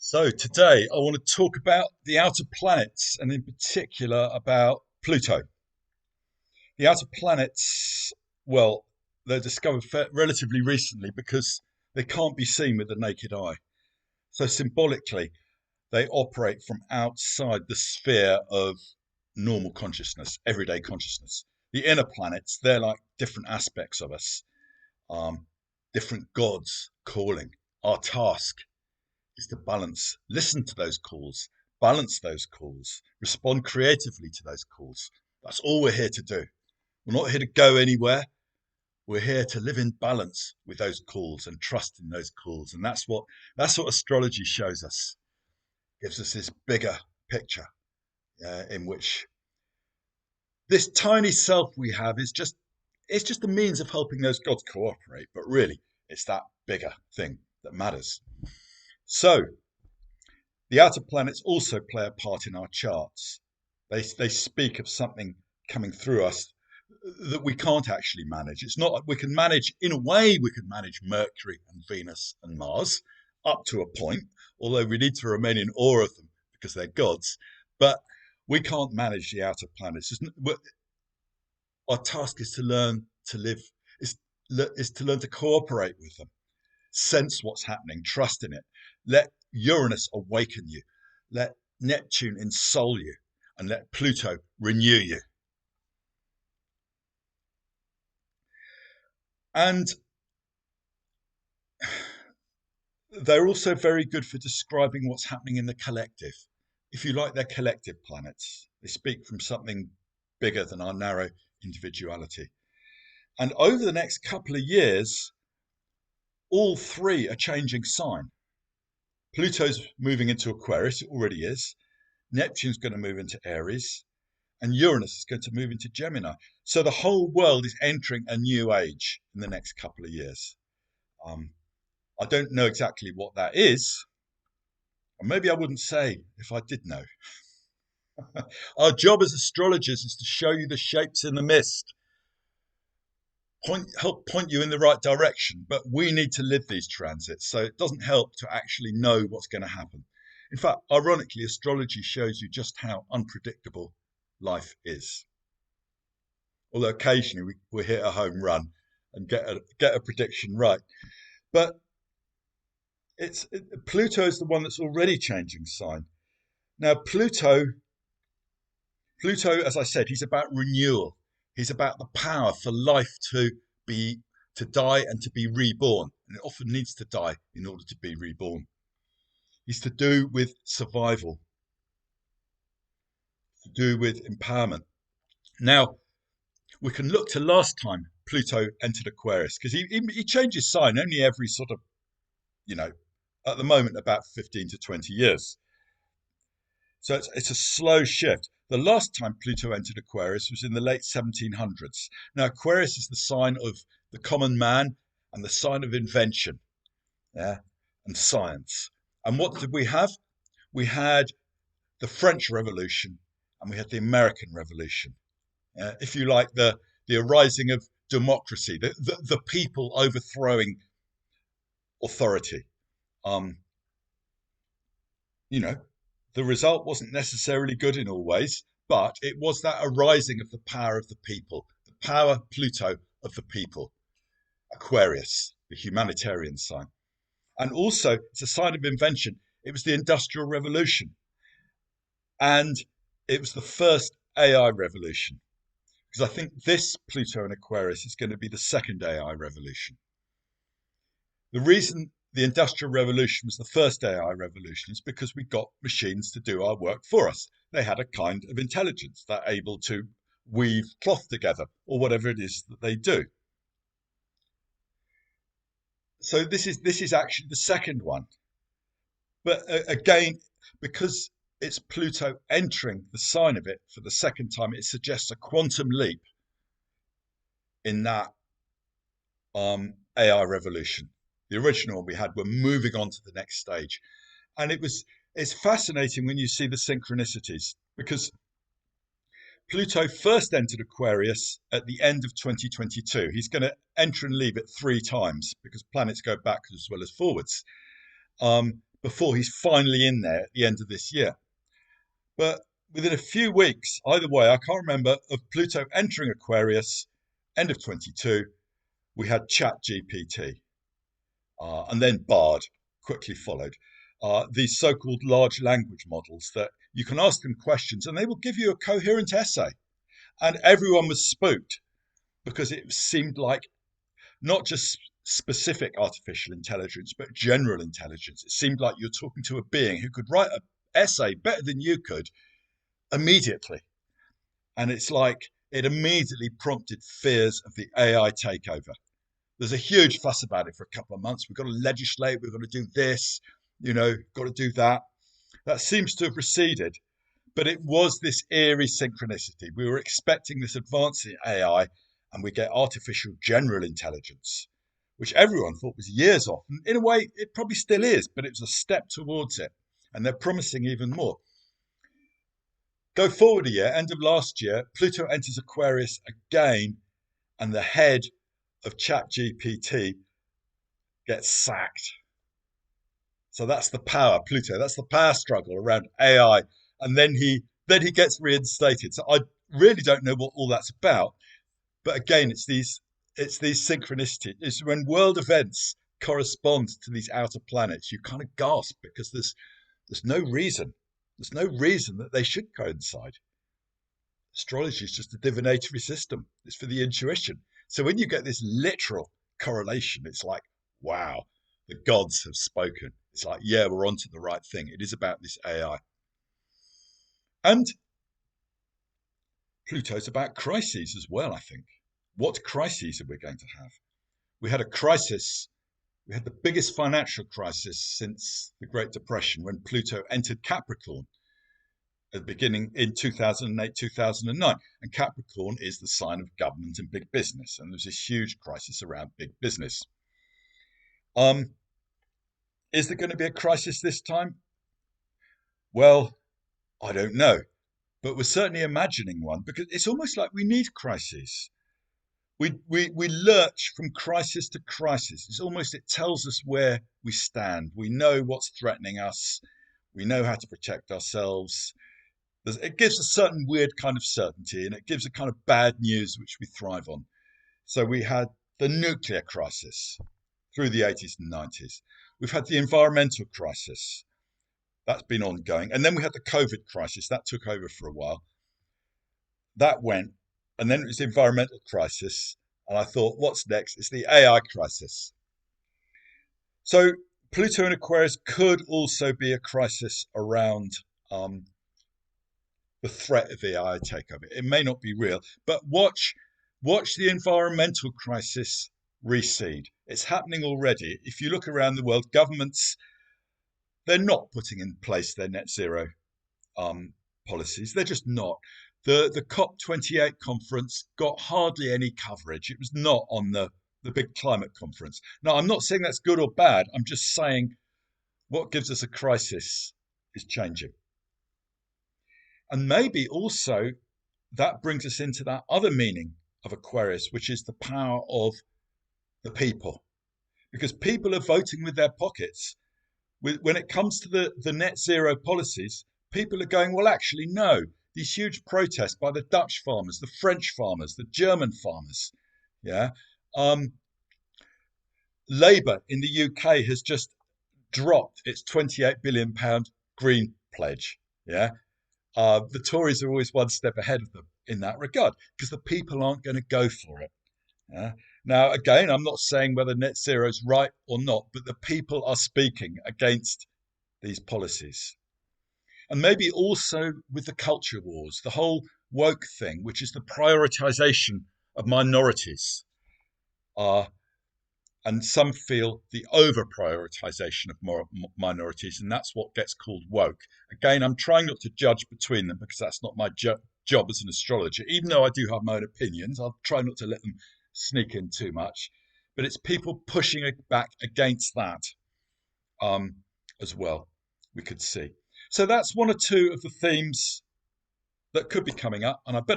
So today I want to talk about the outer planets and in particular about Pluto. The outer planets, well, they're discovered relatively recently because they can't be seen with the naked eye. So symbolically, they operate from outside the sphere of normal consciousness, everyday consciousness. The inner planets, they're like different aspects of us, um, different gods calling. Our task is to listen to those calls, balance those calls, respond creatively to those calls. That's all we're here to do. We're not here to go anywhere. We're here to live in balance with those calls and trust in those calls. And that's what astrology shows us. Gives us this bigger picture in which this tiny self we have is just a means of helping those gods cooperate. But really, it's that bigger thing that matters. So the outer planets also play a part in our charts. They speak of something coming through us that we can't actually manage. It's not we can manage in a way. We can manage Mercury and Venus and Mars up to a point, although we need to remain in awe of them because they're gods. But we can't manage the outer planets. Our task is to learn to live. Is to learn to cooperate with them, sense what's happening, trust in it. Let Uranus awaken you. Let Neptune ensole you. And let Pluto renew you. And they're also very good for describing what's happening in the collective. If you like, they're collective planets. They speak from something bigger than our narrow individuality. And over the next couple of years, all three are changing sign. Pluto's moving into Aquarius, it already is. Neptune's going to move into Aries, and Uranus is going to move into Gemini. So the whole world is entering a new age in the next couple of years. I don't know exactly what that is, and maybe I wouldn't say if I did know. Our job as astrologers is to show you the shapes in the mist, help point you in the right direction, but we need to live these transits, so it doesn't help to actually know what's going to happen. In fact, ironically, astrology shows you just how unpredictable life is. Although occasionally we hit a home run and get a prediction right. But Pluto is the one that's already changing sign. Now, Pluto, as I said, he's about renewal. He's about the power for life to die and to be reborn. And it often needs to die in order to be reborn. He's to do with survival, to do with empowerment. Now, we can look to last time Pluto entered Aquarius because he changes sign only every sort of, at the moment about 15 to 20 years. So it's a slow shift. The last time Pluto entered Aquarius was in the late 1700s. Now, Aquarius is the sign of the common man and the sign of invention, yeah, and science. And what did we have? We had the French Revolution and we had the American Revolution. If you like, the arising of democracy, the people overthrowing authority. You know, the result wasn't necessarily good in all ways, but it was that arising of the power of the people, the power, Pluto, of the people. Aquarius, the humanitarian sign. And also, it's a sign of invention. It was the Industrial Revolution. And it was the first AI revolution. Because I think this Pluto in Aquarius is going to be the second AI revolution. The reason the Industrial Revolution was the first AI revolution is because we got machines to do our work for us. They had a kind of intelligence. They're able to weave cloth together or whatever it is that they do. So this is actually the second one. But again, because it's Pluto entering the sign of it for the second time, it suggests a quantum leap in that AI revolution. The original one we had, we're moving on to the next stage. And it's fascinating when you see the synchronicities because Pluto first entered Aquarius at the end of 2022. He's going to enter and leave it 3 times because planets go backwards as well as forwards. before he's finally in there at the end of this year. But within a few weeks, either way, I can't remember, of Pluto entering Aquarius, end of 22, we had ChatGPT, and then Bard quickly followed. These so-called large language models that you can ask them questions and they will give you a coherent essay. And everyone was spooked because it seemed like not just specific artificial intelligence, but general intelligence. It seemed like you're talking to a being who could write an essay better than you could immediately. And it's like it immediately prompted fears of the AI takeover. There's a huge fuss about it for a couple of months. We've got to legislate, we've got to do this, got to do that. That seems to have receded. But it was this eerie synchronicity. We were expecting this advance in AI, and we get artificial general intelligence, which everyone thought was years off. And in a way, it probably still is, but it was a step towards it. And they're promising even more. Go forward a year, end of last year, Pluto enters Aquarius again, and the head of ChatGPT gets sacked. So that's the power, Pluto. That's the power struggle around AI, and then he gets reinstated. So I really don't know what all that's about, but again, it's these synchronicities. It's when world events correspond to these outer planets, you kind of gasp because there's no reason. There's no reason that they should coincide. Astrology is just a divinatory system. It's for the intuition. So when you get this literal correlation, it's like, wow, the gods have spoken. It's like, yeah, we're onto the right thing. It is about this AI. And Pluto's about crises as well, I think. What crises are we going to have? We had a crisis. We had the biggest financial crisis since the Great Depression when Pluto entered Capricorn at the beginning in 2008, 2009. And Capricorn is the sign of government and big business. And there's this huge crisis around big business. Is there going to be a crisis this time? Well, I don't know. But we're certainly imagining one because it's almost like we need crises. We lurch from crisis to crisis. It's almost, it tells us where we stand. We know what's threatening us. We know how to protect ourselves. It gives a certain weird kind of certainty, and it gives a kind of bad news which we thrive on. So we had the nuclear crisis through the 80s and 90s. We've had the environmental crisis. That's been ongoing. And then we had the COVID crisis. That took over for a while. That went. And then it was the environmental crisis. And I thought, what's next? It's the AI crisis. So Pluto in Aquarius could also be a crisis around the threat of the AI takeover. It may not be real, but watch the environmental crisis recede. It's happening already. If you look around the world, governments, they're not putting in place their net zero policies. They're just not. The COP28 conference got hardly any coverage. It was not on the big climate conference. Now, I'm not saying that's good or bad. I'm just saying what gives us a crisis is changing. And maybe also that brings us into that other meaning of Aquarius, which is the power of the people. Because people are voting with their pockets. When it comes to the net zero policies, people are going, well, actually, no. These huge protests by the Dutch farmers, the French farmers, the German farmers. Yeah. Labour in the UK has just dropped its £28 billion green pledge. Yeah. The Tories are always one step ahead of them in that regard because the people aren't going to go for it. Yeah? Now, again, I'm not saying whether net zero is right or not, but the people are speaking against these policies. And maybe also with the culture wars, the whole woke thing, which is the prioritization of minorities. And some feel the over-prioritization of minorities, and that's what gets called woke. Again, I'm trying not to judge between them because that's not my job as an astrologer. Even though I do have my own opinions, I'll try not to let them sneak in too much. But it's people pushing back against that as well, we could see. So that's one or two of the themes that could be coming up, and I better